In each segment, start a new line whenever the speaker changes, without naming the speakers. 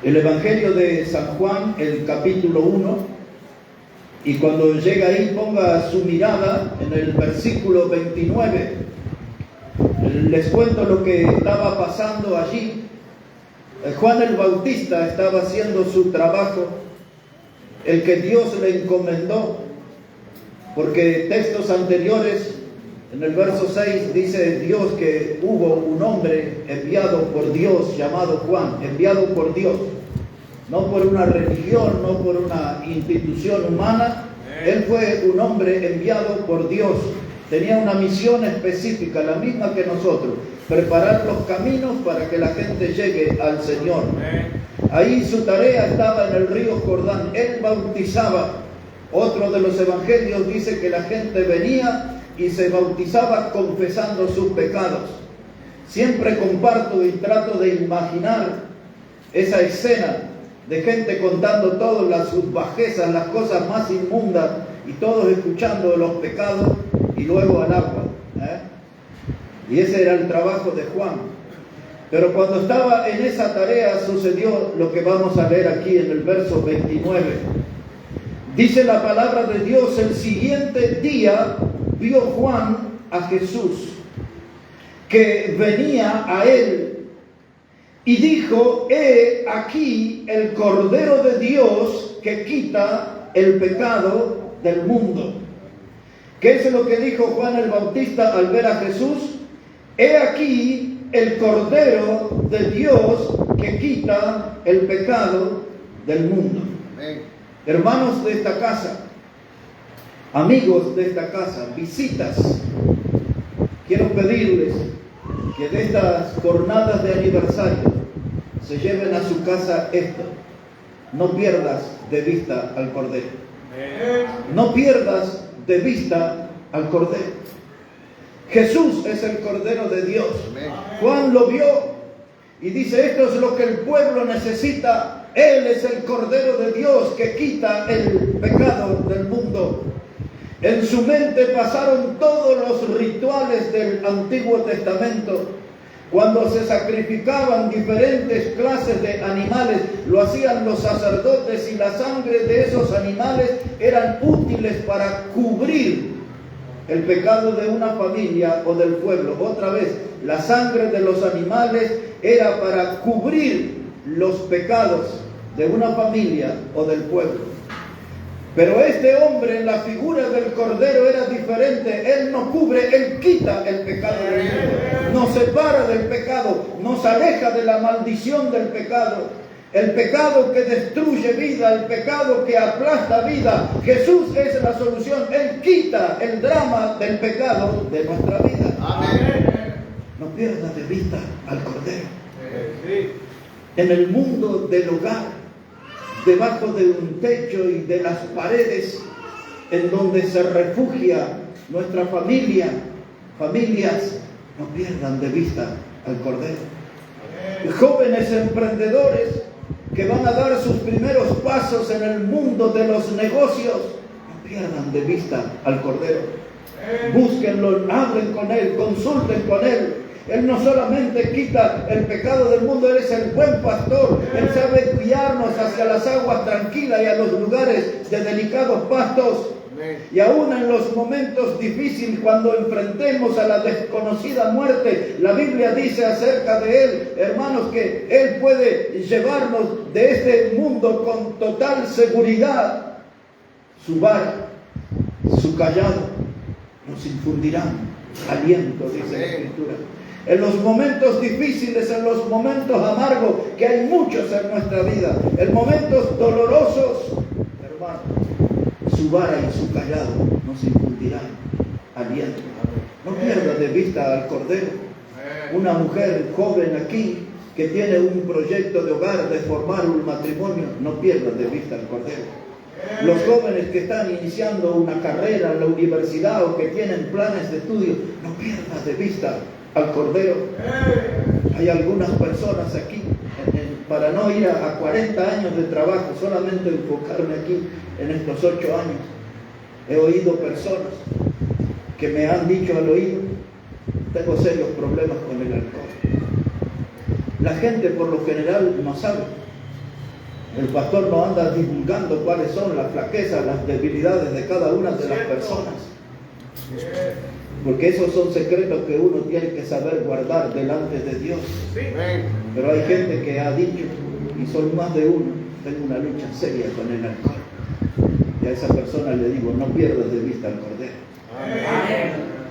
El Evangelio de San Juan, el capítulo 1, y cuando llega ahí ponga su mirada en el versículo 29. Les cuento lo que estaba pasando allí. Juan el Bautista estaba haciendo su trabajo, el que Dios le encomendó, porque textos anteriores, en el verso 6 dice Dios que hubo un hombre enviado por Dios llamado Juan, enviado por Dios, no por una religión, no por una institución humana. Él fue un hombre enviado por Dios, tenía una misión específica, la misma que nosotros, preparar los caminos para que la gente llegue al Señor. Ahí su tarea estaba en el río Jordán, él bautizaba. Otro de los evangelios dice que la gente venía y se bautizaba confesando sus pecados. Siempre comparto y trato de imaginar esa escena de gente contando todas sus bajezas, las cosas más inmundas, y todos escuchando los pecados y luego al agua. Y ese era el trabajo de Juan. Pero cuando estaba en esa tarea sucedió lo que vamos a leer aquí en el verso 29. Dice la palabra de Dios: el siguiente día vio Juan a Jesús, que venía a él, y dijo: he aquí el Cordero de Dios que quita el pecado del mundo. ¿Qué es lo que dijo Juan el Bautista al ver a Jesús? He aquí el Cordero de Dios que quita el pecado del mundo. Amén. Hermanos de esta casa, amigos de esta casa, visitas, quiero pedirles que de estas jornadas de aniversario se lleven a su casa esto: no pierdas de vista al Cordero. No pierdas de vista al Cordero. Jesús es el Cordero de Dios. Juan lo vio y dice: esto es lo que el pueblo necesita. Él es el Cordero de Dios que quita el pecado del mundo. En su mente pasaron todos los rituales del Antiguo Testamento. Cuando se sacrificaban diferentes clases de animales, lo hacían los sacerdotes, y la sangre de esos animales eran útiles para cubrir el pecado de una familia o del pueblo. Otra vez, la sangre de los animales era para cubrir los pecados de una familia o del pueblo. Pero este hombre, en la figura del Cordero, era diferente. Él no cubre, Él quita el pecado del mundo. Nos separa del pecado, nos aleja de la maldición del pecado. El pecado que destruye vida, el pecado que aplasta vida. Jesús es la solución. Él quita el drama del pecado de nuestra vida. Amén. No pierdas de vista al Cordero. En el mundo del hogar, debajo de un techo y de las paredes en donde se refugia nuestra familia, familias, no pierdan de vista al Cordero. Jóvenes emprendedores que van a dar sus primeros pasos en el mundo de los negocios, no pierdan de vista al Cordero. Búsquenlo, hablen con Él, consulten con Él. Él no solamente quita el pecado del mundo, Él es el buen pastor. Él sabe guiarnos hacia las aguas tranquilas y a los lugares de delicados pastos. Y aún en los momentos difíciles, cuando enfrentemos a la desconocida muerte, la Biblia dice acerca de Él, hermanos, que Él puede llevarnos de este mundo con total seguridad. Su vara, su callado nos infundirán aliento, dice la Escritura. En los momentos difíciles, en los momentos amargos, que hay muchos en nuestra vida, en momentos dolorosos, hermano, su vara y su callado nos infundirán aliento. No pierdas de vista al Cordero. Una mujer joven aquí que tiene un proyecto de hogar, de formar un matrimonio, no pierdas de vista al Cordero. Los jóvenes que están iniciando una carrera en la universidad o que tienen planes de estudio, no pierdas de vista al Cordero. Hay algunas personas aquí, para no ir a 40 años de trabajo, solamente enfocarme aquí en estos 8 años, he oído personas que me han dicho al oído: tengo serios problemas con el alcohol. La gente por lo general no sabe, El pastor no anda divulgando cuáles son las flaquezas, las debilidades de cada una de las personas. Porque esos son secretos que uno tiene que saber guardar delante de Dios. Pero hay gente que ha dicho, y son más de uno, tengo una lucha seria con el alcohol. Y a esa persona le digo, no pierdas de vista al Cordero.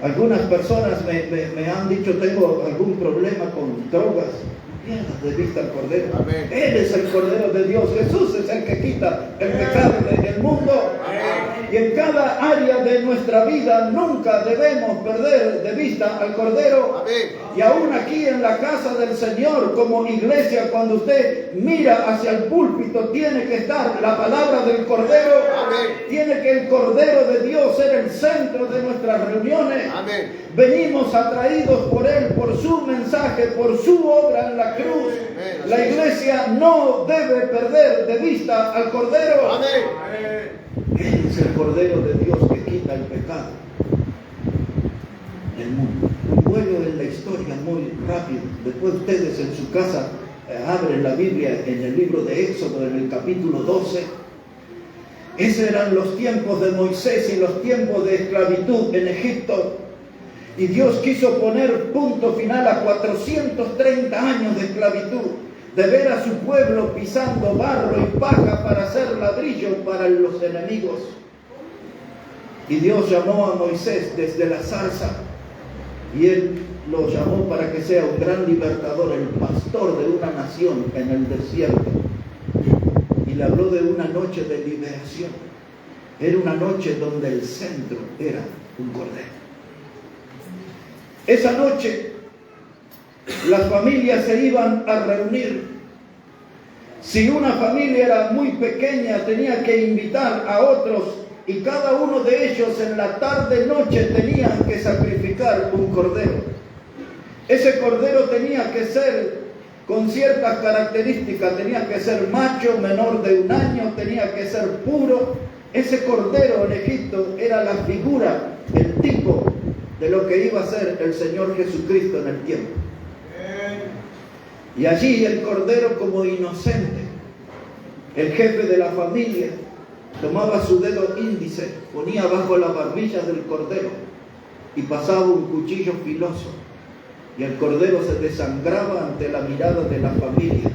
Algunas personas me han dicho, tengo algún problema con drogas. Pierdas de vista al Cordero. Amén. Él es el Cordero de Dios. Jesús es el que quita el pecado del mundo. Amén. Y en cada área de nuestra vida nunca debemos perder de vista al Cordero. Amén. Y aún aquí en la casa del Señor, como iglesia, cuando usted mira hacia el púlpito, tiene que estar la palabra del Cordero. Amén. Tiene que el Cordero de Dios ser el centro de nuestras reuniones. Amén. Venimos atraídos por Él, por su mensaje, por su obra en la cruz. Amén. La iglesia no debe perder de vista al Cordero. Amén. Él es el Cordero de Dios que quita el pecado del mundo. Un vuelo en la historia muy rápido. Después ustedes en su casa abren la Biblia en el libro de Éxodo, en el capítulo 12. Esos eran los tiempos de Moisés y los tiempos de esclavitud en Egipto. Y Dios quiso poner punto final a 430 años de esclavitud, de ver a su pueblo pisando barro y paja para hacer ladrillo para los enemigos. Y Dios llamó a Moisés desde la zarza, y Él lo llamó para que sea un gran libertador, el pastor de una nación en el desierto. Y le habló de una noche de liberación. Era una noche donde el centro era un cordero. Esa noche las familias se iban a reunir. Si una familia era muy pequeña, tenía que invitar a otros, y cada uno de ellos en la tarde-noche tenían que sacrificar un cordero. Ese cordero tenía que ser con ciertas características, tenía que ser macho, menor de 1 año, tenía que ser puro. Ese cordero en Egipto era la figura, el tipo de lo que iba a ser el Señor Jesucristo en el tiempo. Y allí el cordero, como inocente, el jefe de la familia, tomaba su dedo índice, ponía bajo la barbilla del cordero y pasaba un cuchillo filoso, y el cordero se desangraba ante la mirada de la familia.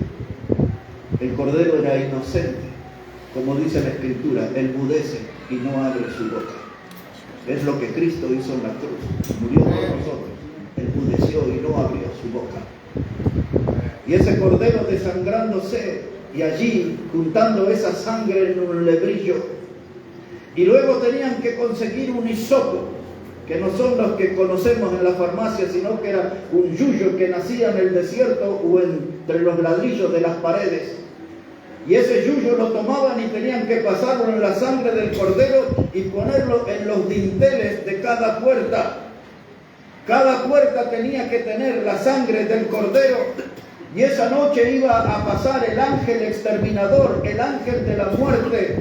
El cordero era inocente, como dice la Escritura, enmudece y no abre su boca. Es lo que Cristo hizo en la cruz. Murió por nosotros, enmudeció y no abrió su boca. Y ese cordero desangrándose, y allí juntando esa sangre en un lebrillo. Y luego tenían que conseguir un hisopo, que no son los que conocemos en la farmacia, sino que era un yuyo que nacía en el desierto o entre los ladrillos de las paredes. Y ese yuyo lo tomaban y tenían que pasarlo en la sangre del cordero y ponerlo en los dinteles de cada puerta. Cada puerta tenía que tener la sangre del cordero. Y esa noche iba a pasar el ángel exterminador, el ángel de la muerte.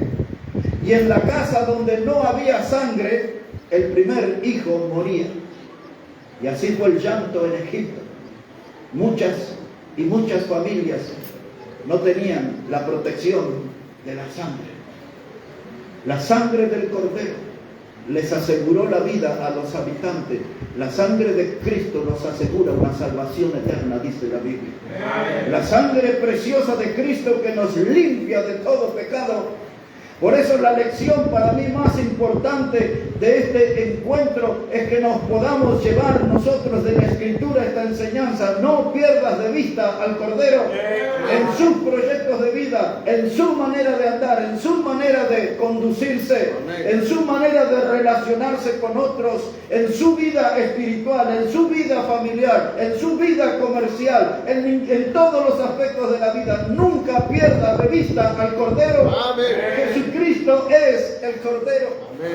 Y en la casa donde no había sangre, el primer hijo moría. Y así fue el llanto en Egipto. Muchas familias no tenían la protección de la sangre. La sangre del cordero les aseguró la vida a los habitantes. La sangre de Cristo nos asegura una salvación eterna, dice la Biblia. La sangre preciosa de Cristo que nos limpia de todo pecado. Por eso la lección para mí más importante de este encuentro es que nos podamos llevar nosotros de la Escritura esta enseñanza. No pierdas de vista al Cordero en sus proyectos de vida, en su manera de andar, en su manera de conducirse, en su manera de relacionarse con otros, en su vida espiritual, en su vida familiar, en su vida comercial, en todos los aspectos de la vida. Nunca pierdas de vista al Cordero. Amén. Jesucristo es el Cordero.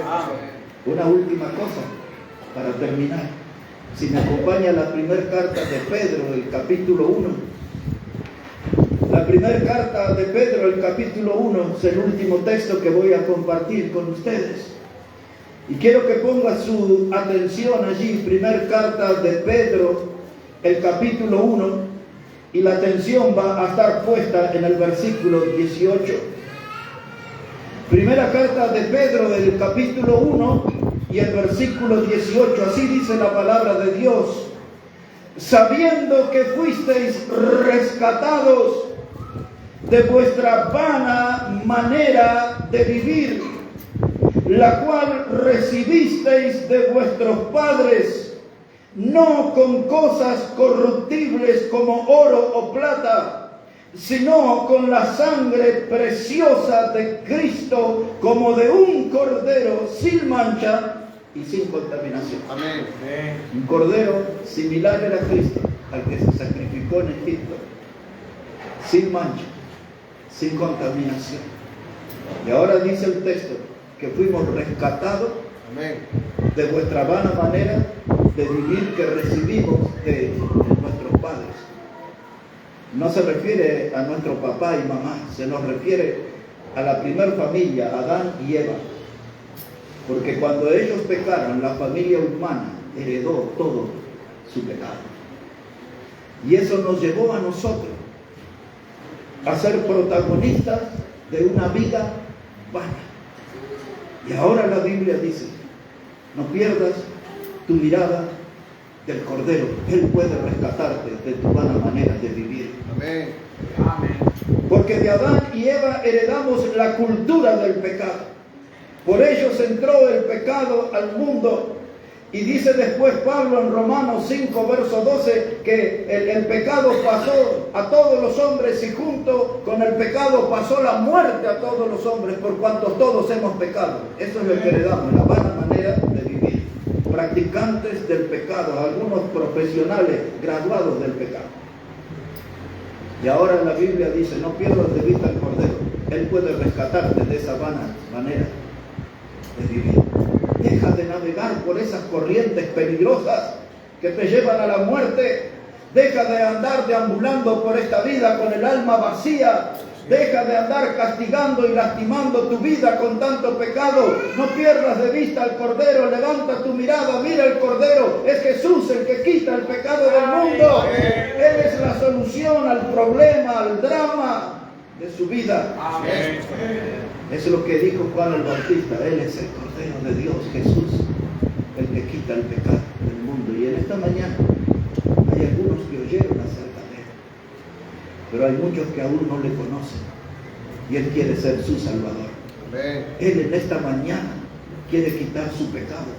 Amén. Una última cosa para terminar. Si me acompaña la primera carta de Pedro, el capítulo 1. La primera carta de Pedro, el capítulo 1, es el último texto que voy a compartir con ustedes. Y quiero que ponga su atención allí, primera carta de Pedro, el capítulo 1, y la atención va a estar puesta en el versículo 18. Primera carta de Pedro del capítulo 1 y el versículo 18. Así dice la palabra de Dios. Sabiendo que fuisteis rescatados de vuestra vana manera de vivir, la cual recibisteis de vuestros padres, no con cosas corruptibles como oro o plata, sino con la sangre preciosa de Cristo, como de un cordero sin mancha y sin contaminación.
Amén.
Un cordero similar era Cristo, al que se sacrificó en Egipto, sin mancha, sin contaminación. Y ahora dice el texto que fuimos rescatados.
Amén.
De vuestra vana manera de vivir que recibimos de nuestros padres. No se refiere a nuestro papá y mamá, se nos refiere a la primer familia, Adán y Eva. Porque cuando ellos pecaron, la familia humana heredó todo su pecado. Y eso nos llevó a nosotros a ser protagonistas de una vida vana. Y ahora la Biblia dice, no pierdas tu mirada del Cordero. Él puede rescatarte de tu vana manera de vivir.
Amén.
Amén.
Porque de Adán y Eva heredamos la cultura del pecado. Por ellos entró el pecado al mundo. Y dice después Pablo en Romanos 5, verso 12, que el pecado pasó a todos los hombres y junto con el pecado pasó la muerte a todos los hombres, por cuanto todos hemos pecado. Eso es lo que heredamos, la vana manera de vivir. Practicantes del pecado, algunos profesionales graduados del pecado. Y ahora la Biblia dice, no pierdas de vista al Cordero. Él puede rescatarte de esa vana manera de vivir. Deja de navegar por esas corrientes peligrosas que te llevan a la muerte. Deja de andar deambulando por esta vida con el alma vacía. Deja de andar castigando y lastimando tu vida con tanto pecado. No pierdas de vista al Cordero. Levanta tu mirada, mira el Cordero. Es Jesús el que quita el pecado del mundo. Él es la solución al problema, al drama de su vida.
Amén.
Es lo que dijo Juan el Bautista. Él es el Cordero de Dios, Jesús, el que quita el pecado del mundo. Y en esta mañana hay algunos que oyeron acerca de él, pero hay muchos que aún no le conocen. Y él quiere ser su Salvador.
Amén.
Él en esta mañana quiere quitar su pecado,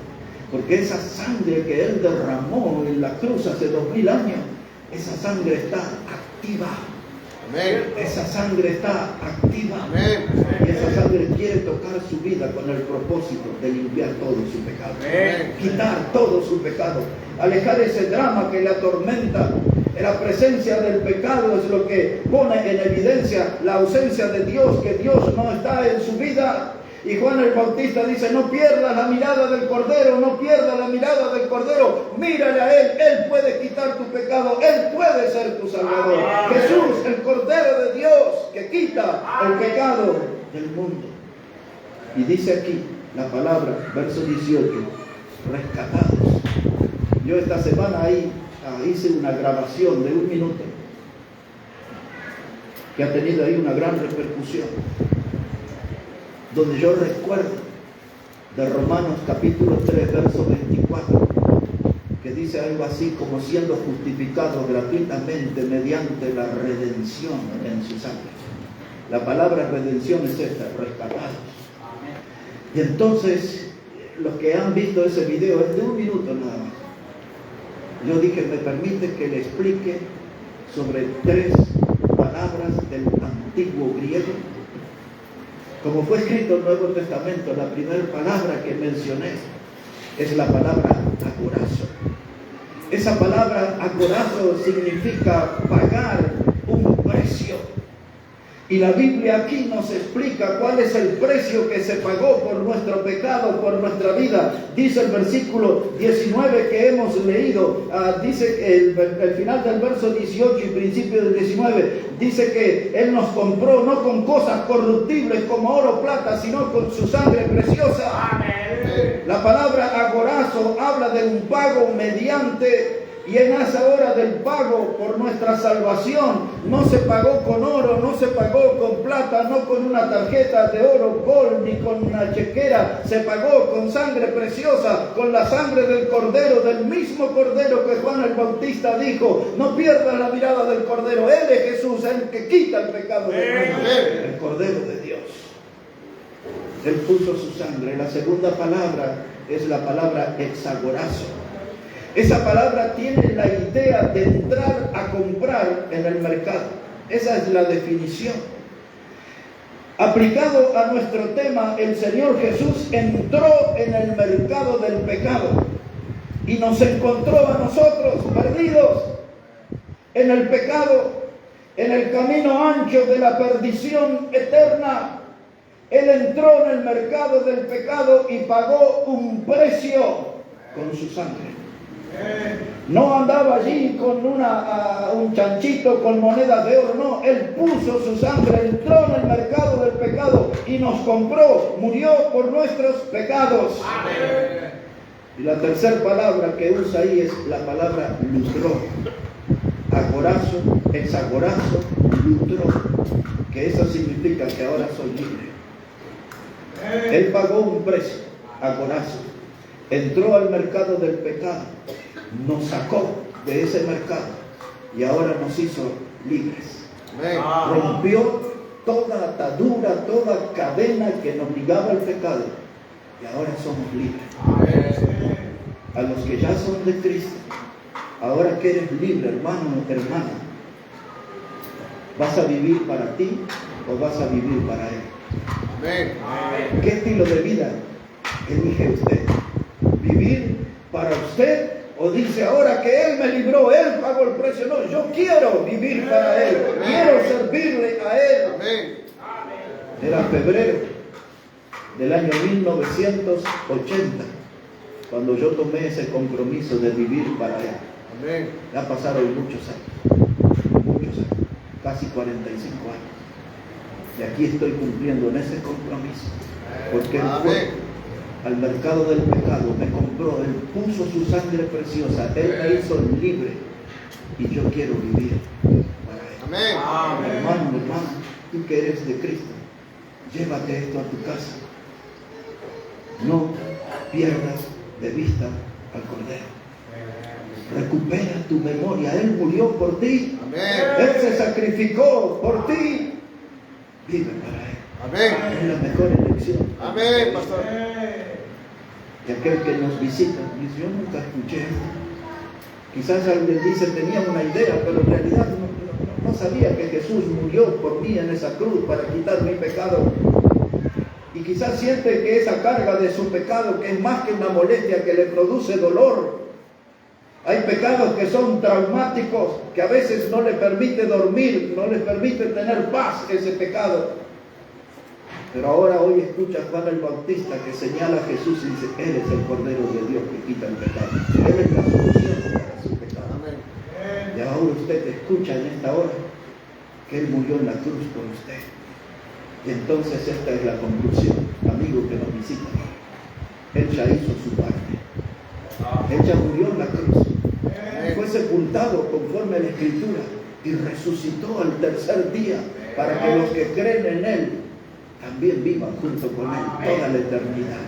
porque esa sangre que él derramó en la cruz hace 2000 años, esa sangre está activa.
Amén.
Esa sangre está activa.
Amén.
Y esa sangre quiere tocar su vida con el propósito de limpiar todo su pecado.
Amén.
Quitar todo su pecado. Alejar ese drama que le atormenta. La presencia del pecado es lo que pone en evidencia la ausencia de Dios, que Dios no está en su vida. Y Juan el Bautista dice, no pierdas la mirada del Cordero, no pierdas la mirada del Cordero, mírale a Él, Él puede quitar tu pecado, Él puede ser tu Salvador.
Amén.
Jesús, el Cordero de Dios, que quita el pecado del mundo. Y dice aquí la palabra, verso 18, rescatados. Yo esta semana hice una grabación de 1 minuto, que ha tenido ahí una gran repercusión, donde yo recuerdo de Romanos capítulo 3, verso 24, que dice algo así como siendo justificados gratuitamente mediante la redención en su sangre. La palabra redención es esta, rescatados. Y entonces, los que han visto ese video, es de 1 minuto nada más. Yo dije, me permite que le explique sobre 3 palabras del antiguo griego. Como fue escrito en el Nuevo Testamento, la primera palabra que mencioné es la palabra agorazo. Esa palabra agorazo significa pagar un precio. Y la Biblia aquí nos explica cuál es el precio que se pagó por nuestro pecado, por nuestra vida. Dice el versículo 19 que hemos leído, dice el final del verso 18 y principio del 19, dice que Él nos compró no con cosas corruptibles como oro o plata, sino con su sangre preciosa.
Amén.
La palabra agorazo habla de un pago mediante Y en esa hora del pago por nuestra salvación, no se pagó con oro, no se pagó con plata, no con una tarjeta de oro, gold, ni con una chequera. Se pagó con sangre preciosa, con la sangre del Cordero, del mismo Cordero que Juan el Bautista dijo: no pierdas la mirada del Cordero. Él es Jesús, el que quita el pecado del mundo, el Cordero de Dios. Él puso su sangre. La segunda palabra es la palabra exagorazo. Esa palabra tiene la idea de entrar a comprar en el mercado. Esa es la definición. Aplicado a nuestro tema, el Señor Jesús entró en el mercado del pecado y nos encontró a nosotros perdidos en el pecado, en el camino ancho de la perdición eterna. Él entró en el mercado del pecado y pagó un precio con su sangre. No andaba allí con un chanchito con monedas de oro, no. Él puso su sangre, entró en el mercado del pecado y nos compró, murió por nuestros pecados. Amén. Y la tercera palabra que usa ahí es la palabra lutró. Agorazo, exagorazo, lutró. Que eso significa que ahora soy libre. Él pagó un precio, agorazo. Entró al mercado del pecado, nos sacó de ese mercado y ahora nos hizo libres. Rompió toda atadura, toda cadena que nos ligaba al pecado y ahora somos libres. A los que ya son de Cristo, ahora que eres libre, hermano, hermana, ¿vas a vivir para ti o vas a vivir para Él? ¿Qué estilo de vida elige usted? ¿Vivir para usted? ¿O dice ahora que Él me libró, Él pagó el precio? No, yo quiero vivir para Él, quiero servirle a Él. Era febrero del año 1980 cuando yo tomé ese compromiso de vivir para Él. Ya pasaron muchos años, casi 45 años. Y aquí estoy cumpliendo en ese compromiso, porque Él fue al mercado del pecado, me compró, Él puso su sangre preciosa, Él me hizo libre y yo quiero vivir para Él. Amén. Hermano, hermana, tú que eres de Cristo, llévate esto a tu casa. No pierdas de vista al Cordero. Recupera tu memoria. Él murió por ti. Amén. Él se sacrificó por ti. Vive para Él. Amén. Es la mejor elección. Amén, pastor. Y aquel que nos visita dice: yo nunca escuché esto. Quizás alguien dice: tenía una idea, pero en realidad no sabía que Jesús murió por mí en esa cruz para quitar mi pecado. Y quizás siente que esa carga de su pecado, que es más que una molestia, que le produce dolor. Hay pecados que son traumáticos, que a veces no le permite dormir, no le permite tener paz ese pecado. Pero ahora hoy escucha a Juan el Bautista que señala a Jesús y dice: Él es el Cordero de Dios que quita el pecado. Él es la solución para su pecado. Amén. Y ahora usted escucha en esta hora que Él murió en la cruz por usted. Y entonces esta es la conclusión, amigo que nos visita. Él ya hizo su parte. Él ya murió en la cruz. Fue sepultado conforme a la Escritura y resucitó al tercer día para que los que creen en Él también vivan junto con Él toda la eternidad.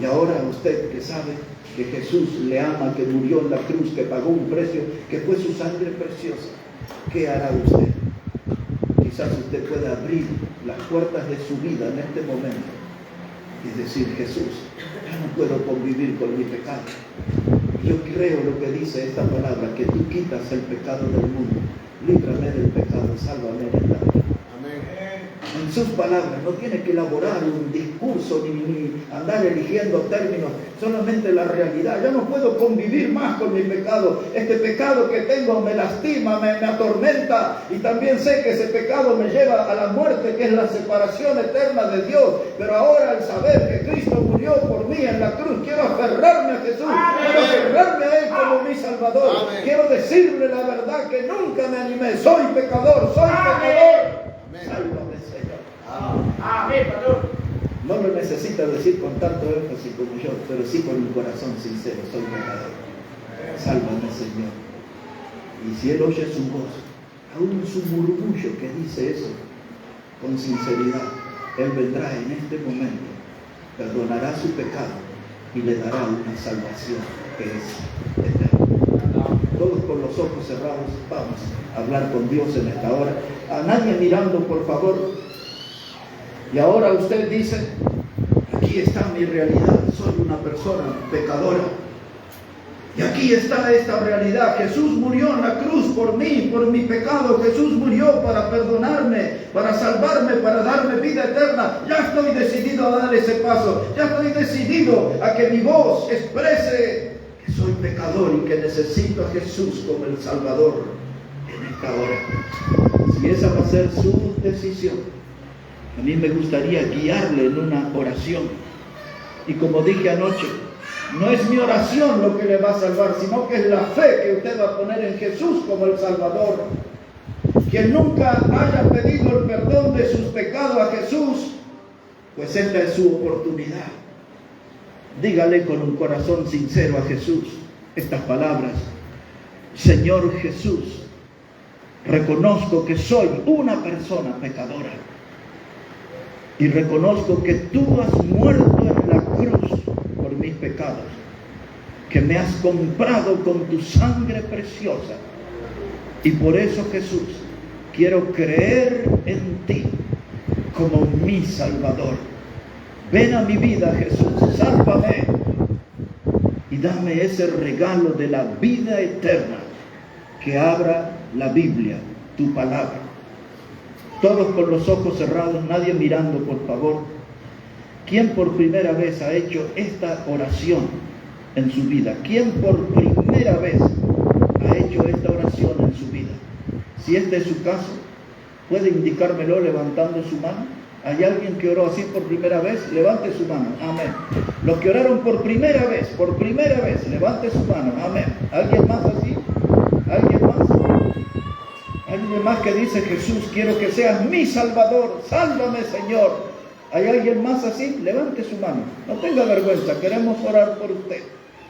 Y ahora usted que sabe que Jesús le ama, que murió en la cruz, que pagó un precio, que fue su sangre preciosa, ¿qué hará usted? Quizás usted pueda abrir las puertas de su vida en este momento y decir: Jesús, yo no puedo convivir con mi pecado. Yo creo lo que dice esta palabra, que tú quitas el pecado del mundo. Líbrame del pecado, sálvame en esta vida. En sus palabras, no tiene que elaborar un discurso ni andar eligiendo términos, solamente la realidad. Yo no puedo convivir más con mi pecado. Este pecado que tengo me lastima, me atormenta, y también sé que ese pecado me lleva a la muerte, que es la separación eterna de Dios. Pero ahora, al saber que Cristo murió por mí en la cruz, quiero aferrarme a Jesús, quiero aferrarme a Él como mi Salvador. Quiero decirle la verdad que nunca me animé. Soy pecador, soy pecador. Sálvame, Señor. Amén, pastor. No lo necesita decir con tanto énfasis como yo, pero sí con un corazón sincero: soy pecador. Sálvame, Señor. Y si Él oye su voz, aún su murmullo que dice eso, con sinceridad, Él vendrá en este momento, perdonará su pecado y le dará una salvación que es eterna. Todos con los ojos cerrados, vamos a hablar con Dios en esta hora. A nadie mirando, por favor. Y ahora usted dice, aquí está mi realidad, soy una persona pecadora. Y aquí está esta realidad. Jesús murió en la cruz por mí, por mi pecado. Jesús murió para perdonarme, para salvarme, para darme vida eterna. Ya estoy decidido a dar ese paso. Ya estoy decidido a que mi voz exprese que soy pecador y que necesito a Jesús como el Salvador en esta hora. Si esa va a ser su decisión, a mí me gustaría guiarle en una oración. Y como dije anoche, no es mi oración lo que le va a salvar, sino que es la fe que usted va a poner en Jesús como el Salvador. Quien nunca haya pedido el perdón de sus pecados a Jesús, pues esta es su oportunidad. Dígale con un corazón sincero a Jesús estas palabras: Señor Jesús, reconozco que soy una persona pecadora y reconozco que tú has muerto en la cruz por mis pecados, que me has comprado con tu sangre preciosa, y por eso, Jesús, quiero creer en ti como mi Salvador. Ven a mi vida, Jesús, sálvame y dame ese regalo de la vida eterna que abra la Biblia, tu palabra. Todos con los ojos cerrados, nadie mirando, por favor. ¿Quién por primera vez ha hecho esta oración en su vida? ¿Quién por primera vez ha hecho esta oración en su vida? Si este es su caso, ¿puede indicármelo levantando su mano? ¿Hay alguien que oró así por primera vez? Levante su mano. Amén. Los que oraron por primera vez, levante su mano. Amén. ¿Alguien más así? ¿Alguien más? ¿Alguien más que dice: Jesús, quiero que seas mi Salvador, sálvame, Señor? ¿Hay alguien más así? Levante su mano. No tenga vergüenza, queremos orar por usted.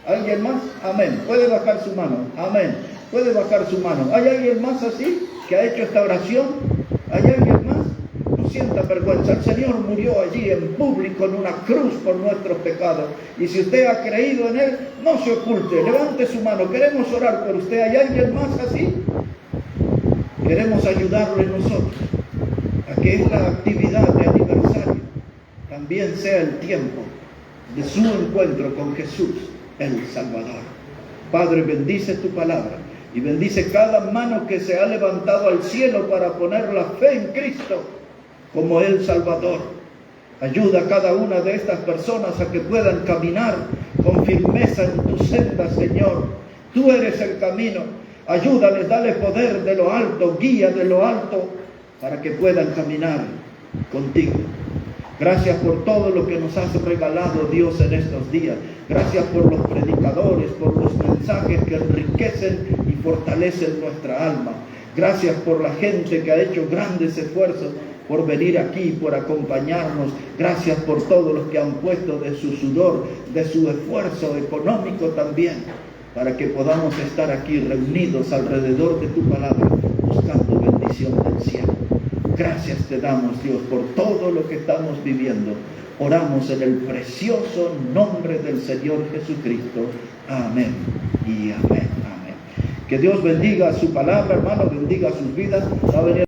¿Alguien más? Amén. Puede bajar su mano. Amén. Puede bajar su mano. ¿Hay alguien más así que ha hecho esta oración? ¿Hay alguien más? No sienta vergüenza. El Señor murió allí en público en una cruz por nuestros pecados. Y si usted ha creído en Él, no se oculte. Levante su mano. Queremos orar por usted. ¿Hay alguien más así? Queremos ayudarle nosotros a que esta actividad de aniversario también sea el tiempo de su encuentro con Jesús, el Salvador. Padre, bendice tu palabra y bendice cada mano que se ha levantado al cielo para poner la fe en Cristo como el Salvador. Ayuda a cada una de estas personas a que puedan caminar con firmeza en tu senda, Señor. Tú eres el camino. Ayúdales, dale poder de lo alto, guía de lo alto, para que puedan caminar contigo. Gracias por todo lo que nos has regalado, Dios, en estos días. Gracias por los predicadores, por los mensajes que enriquecen y fortalecen nuestra alma. Gracias por la gente que ha hecho grandes esfuerzos por venir aquí, por acompañarnos. Gracias por todos los que han puesto de su sudor, de su esfuerzo económico también, para que podamos estar aquí reunidos alrededor de tu palabra, buscando bendición del cielo. Gracias te damos, Dios, por todo lo que estamos viviendo. Oramos en el precioso nombre del Señor Jesucristo. Amén y amén. Amén. Que Dios bendiga su palabra, hermano, bendiga sus vidas. Va a venir